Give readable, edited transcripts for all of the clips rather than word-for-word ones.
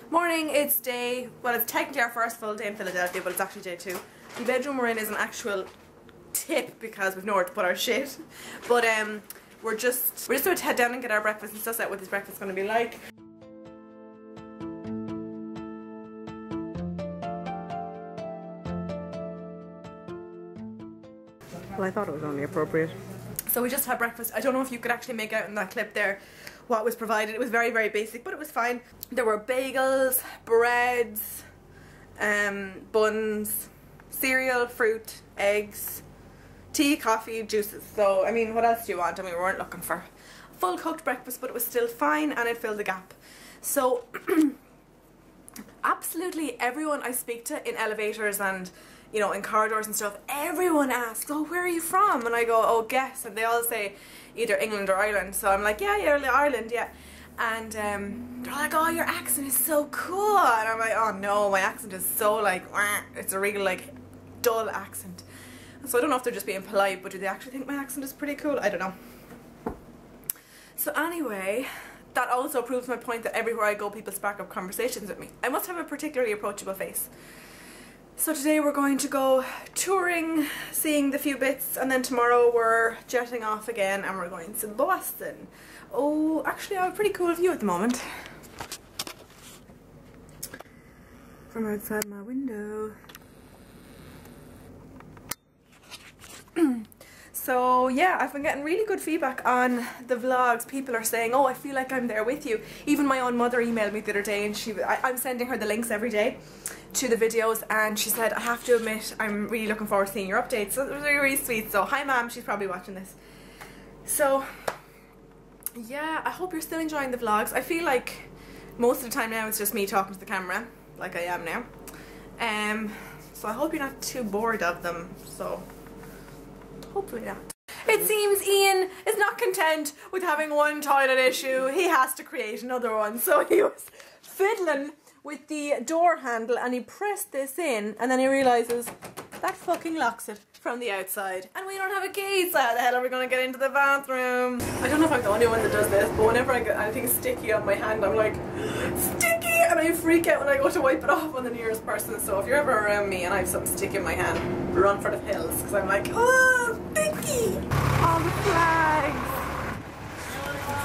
Morning, it's day, well it's technically our first full day in Philadelphia, but it's actually day 2. The bedroom we're in is an actual tip because we've nowhere to put our shit. But we're just about to head down and get our breakfast and suss out what this breakfast is going to be like. Well, I thought it was only appropriate. So we just had breakfast. I don't know if you could actually make out in that clip there what was provided. It was very, very basic, but it was fine. There were bagels, breads, buns, cereal, fruit, eggs, tea, coffee, juices. So, I mean, what else do you want? I mean, we weren't looking for a full cooked breakfast, but it was still fine and it filled the gap. So, absolutely everyone I speak to in elevators and, you know, in corridors and stuff, everyone asks, oh, where are you from? And I go, oh, guess. And they all say either England or Ireland. So I'm like, yeah, Ireland, yeah. And they're like, oh, your accent is so cool. And I'm like, oh no, my accent is so like, it's a real like dull accent. So I don't know if they're just being polite, but do they actually think my accent is pretty cool? I don't know. So anyway, that also proves my point that everywhere I go, people spark up conversations with me. I must have a particularly approachable face. So today we're going to go touring, seeing the few bits, and then tomorrow we're jetting off again and we're going to Boston. Oh, actually I have a pretty cool view at the moment from outside my window. So yeah, I've been getting really good feedback on the vlogs. People are saying, oh, I feel like I'm there with you. Even my own mother emailed me the other day, and I'm sending her the links every day to the videos, and she said, I have to admit, I'm really looking forward to seeing your updates. So it was really, really sweet. So hi mom, she's probably watching this. So yeah, I hope you're still enjoying the vlogs. I feel like most of the time now it's just me talking to the camera, like I am now. So I hope you're not too bored of them. So hopefully not. It seems Ian is not content with having one toilet issue. He has to create another one. So he was fiddling with the door handle and he pressed this in, and then he realizes that fucking locks it from the outside. And we don't have a key, so how the hell are we going to get into the bathroom? I don't know if I'm the only one that does this, but whenever I get anything sticky on my hand, I'm like, sticky! And I freak out when I go to wipe it off on the nearest person. So if you're ever around me and I have something sticky in my hand, run for the hills, because I'm like, oh, sticky! All the flags!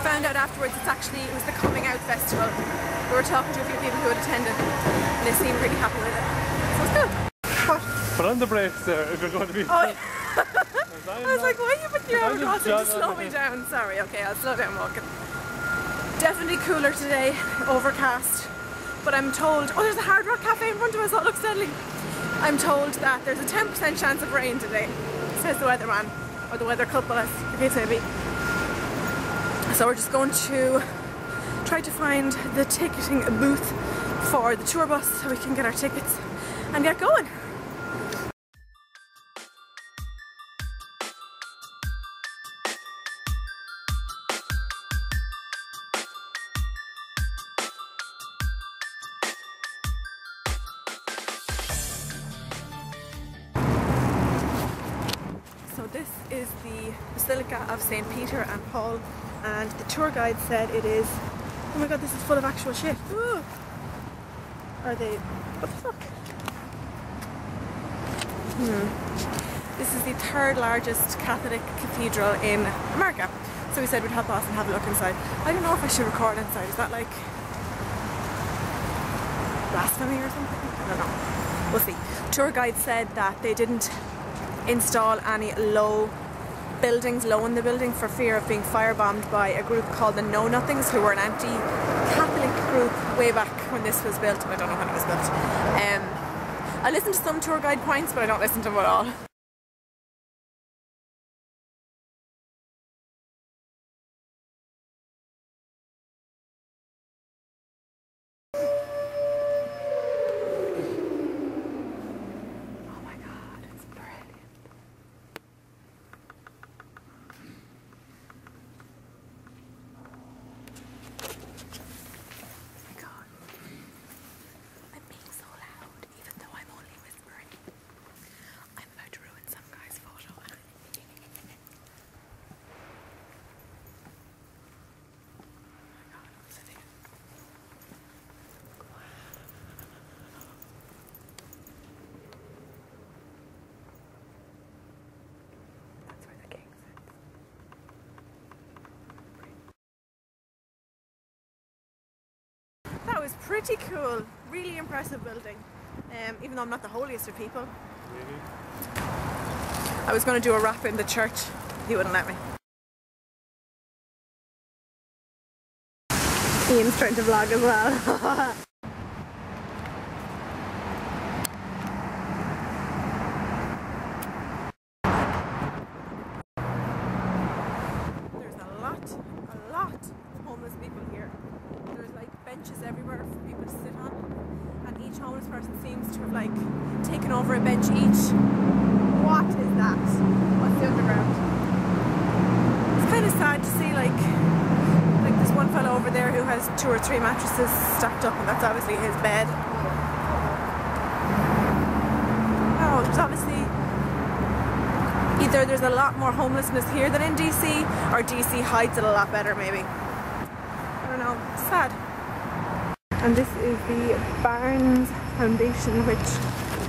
Found out afterwards it was the Coming Out Festival. We were talking to a few people who had attended and they seemed really happy with it. So it's good. What? Put on the brakes there if you're going to be... Oh, I was like, why are you putting your arm across to slow me down? Sorry, okay, I'll slow down walking. Definitely cooler today, overcast. But I'm told, oh, there's a Hard Rock Cafe in front of us, that looks deadly. I'm told that there's a 10% chance of rain today, says the weatherman, or the weather couple, as the case may be. So we're just going to try to find the ticketing booth for the tour bus so we can get our tickets and get going. So this is the Basilica of St. Peter and Paul, and the tour guide said it is, oh my god, this is full of actual shit. Ooh. Are they, what the fuck? This is the 3rd largest Catholic cathedral in America. So we said we'd hop off and have a look inside. I don't know if I should record inside, is that like blasphemy or something? I don't know. We'll see. Tour guide said that they didn't install any buildings low in the building for fear of being firebombed by a group called the Know Nothings, who were an anti-Catholic group way back when this was built. I don't know when it was built. I listen to some tour guide points, but I don't listen to them at all. That was pretty cool. Really impressive building. Even though I'm not the holiest of people. I was going to do a rap in the church. He wouldn't let me. Ian's trying to vlog as well. There's a lot of homeless people here. There's like benches everywhere for people to sit on, and each homeless person seems to have like taken over a bench each. What is that? What's the underground? It's kind of sad to see like there's one fellow over there who has 2 or 3 mattresses stacked up, and that's obviously his bed. Oh, there's obviously either there's a lot more homelessness here than in DC, or DC hides it a lot better maybe. I don't know, it's sad. And this is the Barnes Foundation, which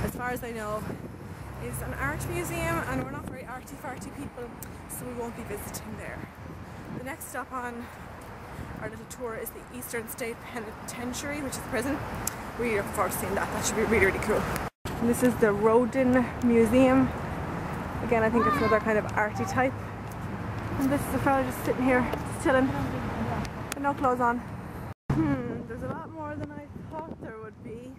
as far as I know is an art museum, and we're not very arty-farty people, so we won't be visiting there. The next stop on our little tour is the Eastern State Penitentiary, which is the prison. Really looking forward to seeing that. That should be really, really cool. And this is the Rodin Museum. Again, I think it's another kind of arty type. And this is a fellow just sitting here, just chilling, with no clothes on. There's a lot more than I thought there would be.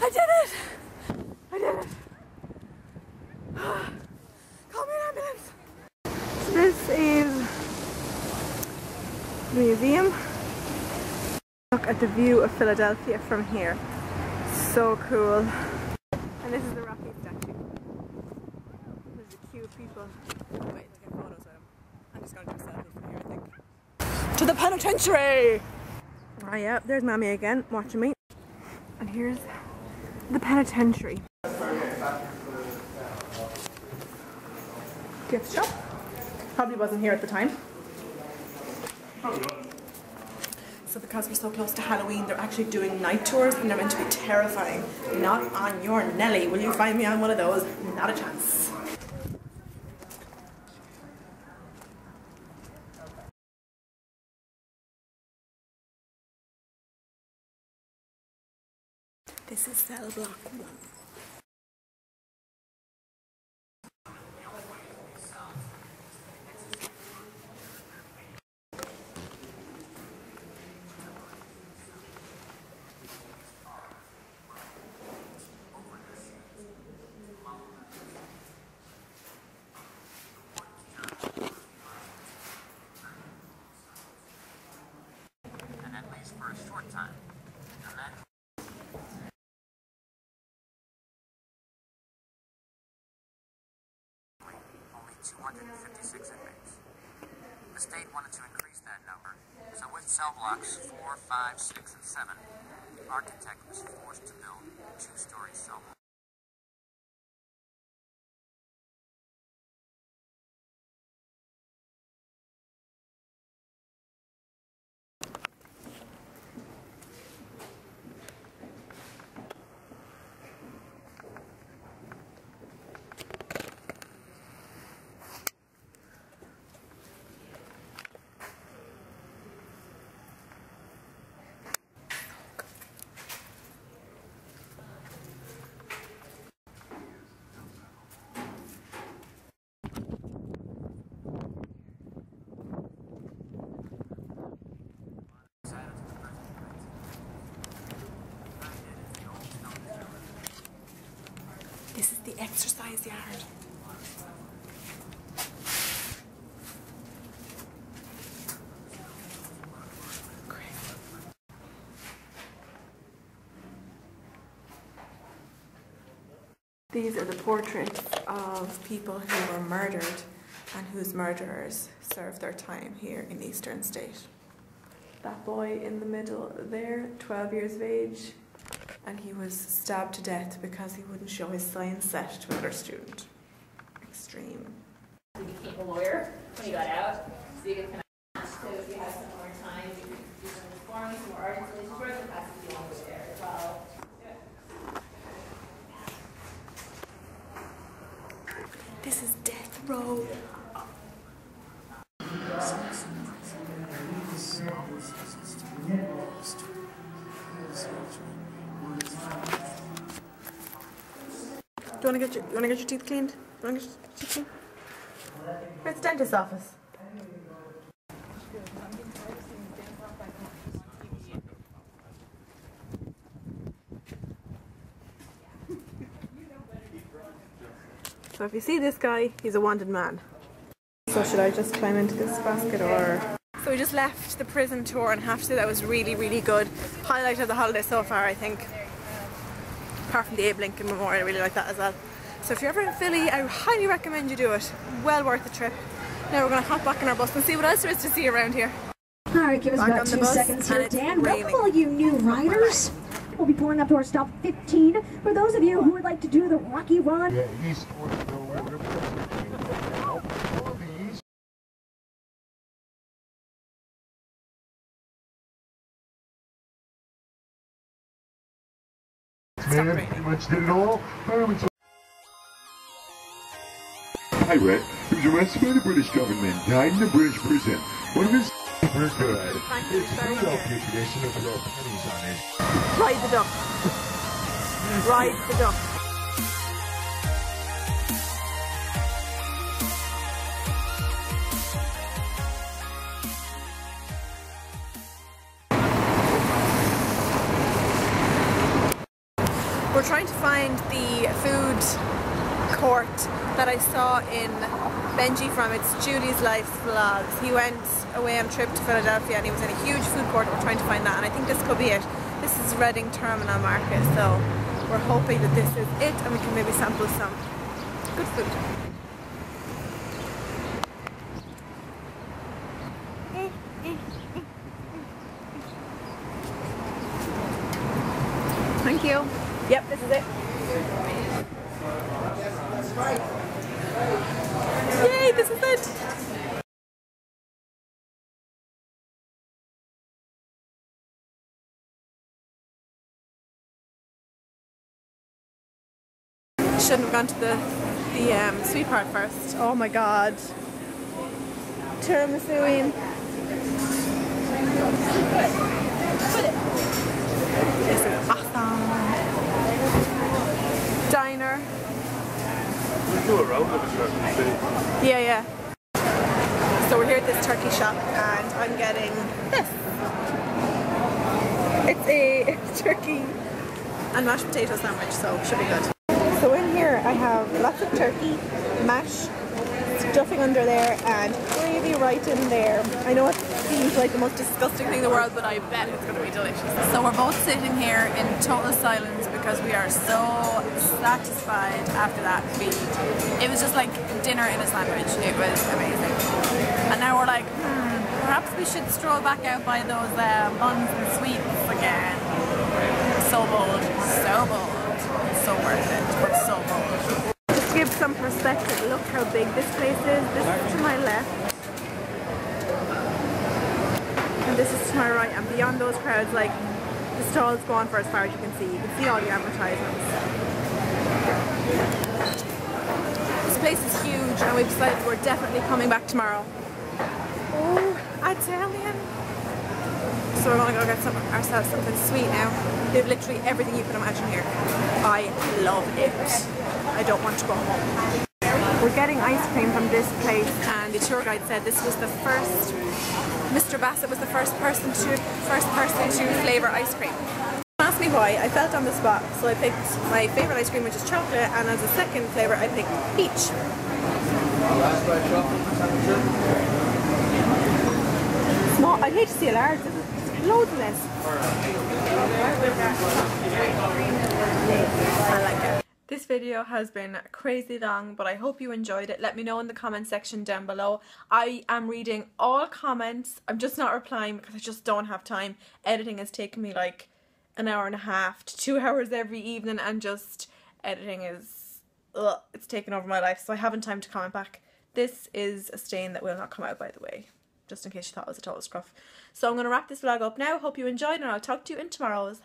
I did it! I did it! Call me an ambulance! So this is the museum. Look at the view of Philadelphia from here. So cool. And this is the Rocky statue. There's a queue of people waiting to get photos with him. I'm just going to do a selfie from here, I think. To the penitentiary! Oh yeah, there's Mammy again, watching me. And here's the penitentiary. Gift shop. Probably wasn't here at the time. So because we're so close to Halloween, they're actually doing night tours, and they're meant to be terrifying. Not on your Nelly. Will you find me on one of those? Not a chance. This is cell block 1. And at least for a short time. And then 256 inmates. The state wanted to increase that number, so with cell blocks 4, 5, 6, and 7, the architect was forced to build 2-story cell blocks. This is the exercise yard. Great. These are the portraits of people who were murdered and whose murderers served their time here in Eastern State. That boy in the middle there, 12 years of age, and he was stabbed to death because he wouldn't show his science set to another student. Extreme. He became a lawyer when he got out, so you can kind of if you have some more time, you can This is death row. Do you want to get your teeth cleaned? Where's the dentist's office? So if you see this guy, he's a wanted man. So should I just climb into this basket or? So we just left the prison tour and have to say that was really, really good. Highlight of the holiday so far, I think. Apart from the Abe Lincoln Memorial, I really like that as well. So if you're ever in Philly, I highly recommend you do it. Well worth the trip. Now we're going to hop back in our bus and see what else there is to see around here. Alright, give us about 2 seconds here, Dan. Welcome all you new riders. We'll be pulling up to our stop 15. For those of you who would like to do the Rocky Run. Yeah, pretty much did it all. Hi, Red. He was arrested by the British government, died in a British prison. One of his We're good. It's a Philadelphia tradition to throw pennies on it. Ride the duck. Ride the duck. We're trying to find the food court that I saw in Benji from It's Julie's Life vlogs. He went away on a trip to Philadelphia and he was in a huge food court. We're trying to find that, and I think this could be it. This is Reading Terminal Market, so we're hoping that this is it and we can maybe sample some good food. Thank you. Yep, this is it. Yay, this is it! Shouldn't have gone to the sweet part first. Oh my god. Tiramisu. This is awesome. Diner. Yeah. So we're here at this turkey shop and I'm getting this. It's a turkey and mashed potato sandwich, so it should be good. So in here I have lots of turkey, mash, stuffing under there and gravy right in there. I know it seems like the most disgusting thing in the world, but I bet it's going to be delicious. So we're both sitting here in total silence because we are so satisfied after that feed. It was just like dinner in a sandwich. It was amazing. And now we're like, perhaps we should stroll back out by those buns and sweets again. So bold, so bold. So worth it. We're so bold. Just to give some perspective, look how big this place is. This is to my left. And this is to my right. And beyond those crowds, like, the stalls go on for as far as you can see. You can see all the advertisements. This place is huge and we've decided we're definitely coming back tomorrow. Oh, Italian. So we're going to go get ourselves something sweet now. They have literally everything you can imagine here. I love it. I don't want to go home. We're getting ice cream from this place and the tour guide said this was the first, Mr. Bassett was the first person to flavour ice cream. Don't ask me why, I felt on the spot, so I picked my favourite ice cream, which is chocolate, and as a second flavour I picked peach. Small, I'd hate to see a large, there's loads of this. I like it. This video has been crazy long, but I hope you enjoyed it. Let me know in the comment section down below. I am reading all comments. I'm just not replying because I just don't have time. Editing has taken me like an hour and a half to 2 hours every evening, and just editing is, it's taken over my life, so I haven't time to comment back. This is a stain that will not come out, by the way, just in case you thought it was a total scruff. So I'm going to wrap this vlog up now. Hope you enjoyed, and I'll talk to you in tomorrow's.